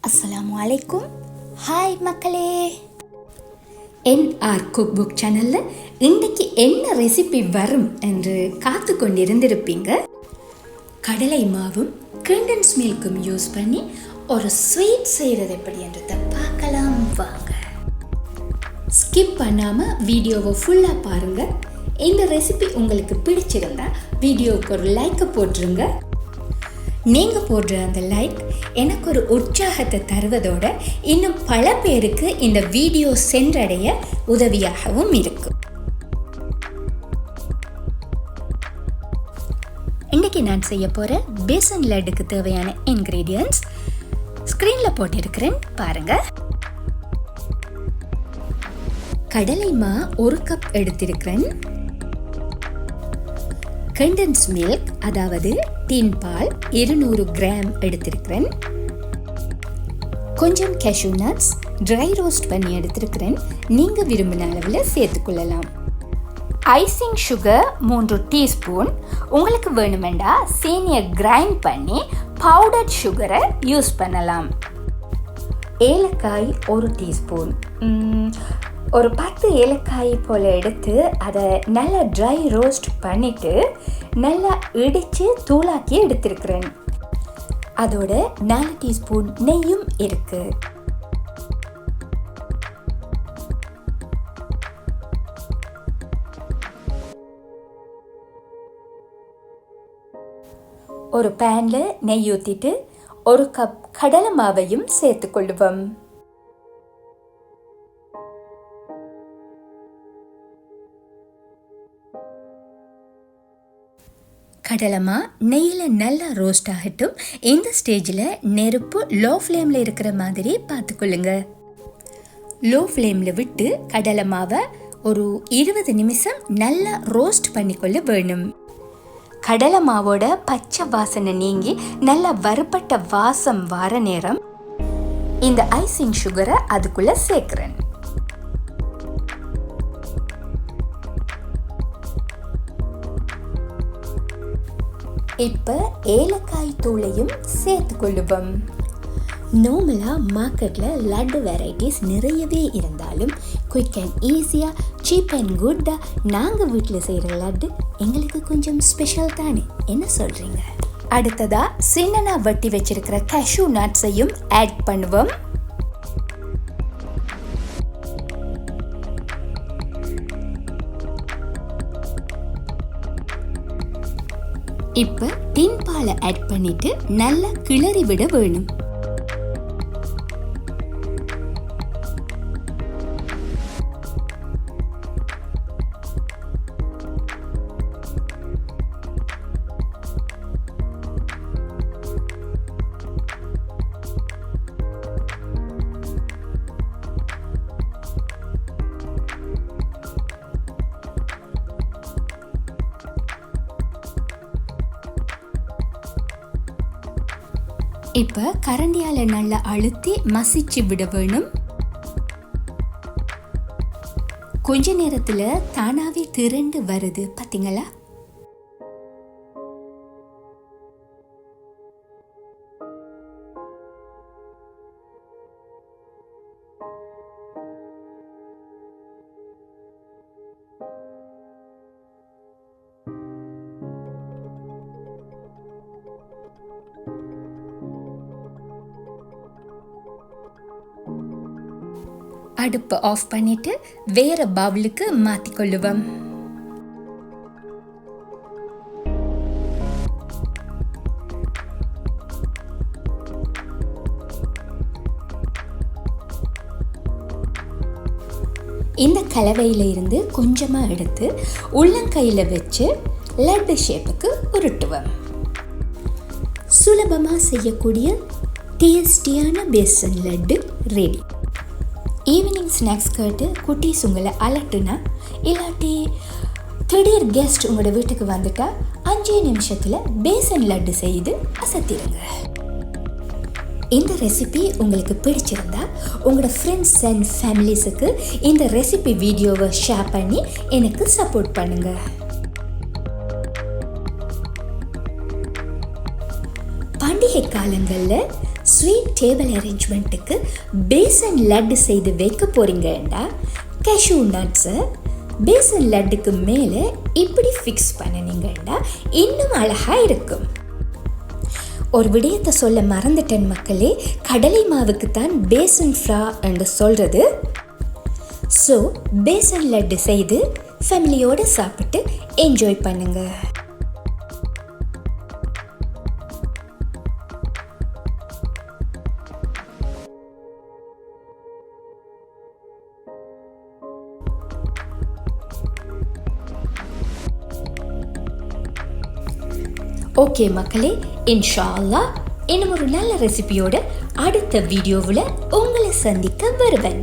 அஸ்ஸலாமு அலைக்கும். ஹாய் மக்களே, NR குக் புக் சேனலில் இன்றைக்கி என்ன ரெசிபி வரும் என்று காத்து கொண்டிருந்திருப்பீங்க. கடலை மாவும் கண்டென்ஸ் மில்க்கும் யூஸ் பண்ணி ஒரு ஸ்வீட் செய்கிறது எப்படி என்றதை பார்க்கலாம் வாங்க. ஸ்கிப் பண்ணாமல் வீடியோவை ஃபுல்லாக பாருங்கள். இந்த ரெசிபி உங்களுக்கு பிடிச்சிருந்தா வீடியோவுக்கு ஒரு லைக்கை போட்டுருங்க. நீங்கள் போடுற அந்த லைக் எனக்கு ஒரு உற்சாகத்தை தருவதோடு இன்னும் பல பேருக்கு இந்த வீடியோ சென்றடைய உதவியாகவும் இருக்கும். இன்றைக்கி நான் செய்ய போகிற பேசன் லட்டுக்கு தேவையான இன்க்ரீடியன்ட்ஸ் ஸ்க்ரீனில் போட்டிருக்கிறேன் பாருங்கள். கடலை மா 1 கப் எடுத்திருக்கிறேன். கண்டென்ஸ் மில்க் அதாவது டீன் பால் 200 கிராம் எடுத்திருக்கிறேன். கொஞ்சம் கேஷ்யூ நட்ஸ் ட்ரை ரோஸ்ட் பண்ணி எடுத்திருக்கிறேன். நீங்கள் விரும்பின அளவில் சேர்த்துக்கொள்ளலாம். Icing sugar 3 teaspoon. உங்களுக்கு வேணுமெண்டா சீனியை கிரைண்ட் பண்ணி பவுடர் சுகரை யூஸ் பண்ணலாம். ஏலக்காய் 1 டீஸ்பூன். ஒரு 10 ஏலக்காய் போல் எடுத்து அதை நல்லா ட்ரை ரோஸ்ட் பண்ணிவிட்டு நல்லா இடித்து தூளாக்கி எடுத்திருக்கிறேன். அதோட 4 டீஸ்பூன் நெய்யும் இருக்குது. ஒரு பேனில் நெய் ஊற்றிட்டு 1 கப் கடலை மாவையும் சேர்த்துக்கொள்ளுவோம். கடலைமா நெய்யில் நல்லா ரோஸ்ட் ஆகட்டும். இந்த ஸ்டேஜில் நெருப்பு லோ ஃப்ளேமில் இருக்கிற மாதிரி பார்த்துக்கொள்ளுங்க. லோ ஃப்ளேமில் விட்டு கடலை மாவை ஒரு 20 நிமிஷம் நல்லா ரோஸ்ட் பண்ணிக்கொள்ள வேணும். கடலை மாவோட பச்சை வாசனை நீங்கி நல்லா வறுபட்ட வாசம் வர நேரம் இந்த ஐசிங் சுகரை அதுக்குள்ளே சேர்க்குறேன். இப்போ ஏலக்காய் தூளையும் சேர்த்துக்கொள்ளுவோம். நார்மலாக மார்க்கெட்டில் லட்டு வெரைட்டிஸ் நிறையவே இருந்தாலும் குயிக் அண்ட் ஈஸியாக சீப் அண்ட் குட்டாக நாங்கள் வீட்டில் செய்கிற லட்டு எங்களுக்கு கொஞ்சம் ஸ்பெஷல் தானே, என்ன சொல்கிறீங்க? அடுத்ததாக சின்னனா வட்டி வச்சிருக்கிற கேஷ்யூ நட்ஸையும் ஆட் பண்ணுவோம். இப்போ டின் பாலை ஆட் பண்ணிட்டு நல்லா கிளறி விட வேணும். இப்போ கரண்டியால் நல்லா அழுத்தி மசிச்சு விட வேணும். கொஞ்ச நேரத்தில் தானாவே திரண்டு வருது பார்த்தீங்களா? அடுப்பை ஆஃப் பண்ணிட்டு வேற பவுலுக்கு மாற்றிக்கொள்ளுவோம். இந்த கலவையில் இருந்து கொஞ்சமாக எடுத்து உள்ளங்கையில் வச்சு லட்டு ஷேப்புக்கு உருட்டுவோம். சுலபமாக செய்யக்கூடிய டேஸ்டியான besan laddu ready. Evening snacks கேட்டு குட்டீஸ் உங்களை அலட்டுனா இல்லாட்டி திடீர் கெஸ்ட் உங்களோட வீட்டுக்கு வந்துட்டா 5 நிமிஷத்தில் பேசன் லட்டு செய்து அசத்திடுங்க. இந்த ரெசிபி உங்களுக்கு பிடிச்சிருந்தா உங்களோட ஃப்ரெண்ட்ஸ் அண்ட் ஃபேமிலிஸுக்கு இந்த ரெசிபி வீடியோவை ஷேர் பண்ணி எனக்கு சப்போர்ட் பண்ணுங்க. பண்டிகை காலங்களில் ஸ்வீட் டேபிள் அரேஞ்ச்மெண்ட்டுக்கு பேசன் லட்டு செய்து வைக்க போகிறீங்கன்னா கேஷ்யூ நட்ஸை பேசன் லட்டுக்கு மேலே இப்படி ஃபிக்ஸ் பண்ணினீங்கன்னா இன்னும் அழகாக இருக்கும். ஒரு விடயத்தை சொல்ல மறந்துட்டேன் மக்களே, கடலை மாவுக்கு தான் பேசன் ஃப்ரா என்று சொல்கிறது. ஸோ பேசன் லட்டு செய்து ஃபேமிலியோடு சாப்பிட்டு என்ஜாய் பண்ணுங்க. ஓகே மக்களே, இன்ஷா அல்லாஹ் இன்னும் ஒரு நல்ல ரெசிபியோட அடுத்த வீடியோவில் உங்களை சந்திக்க வருவேன்.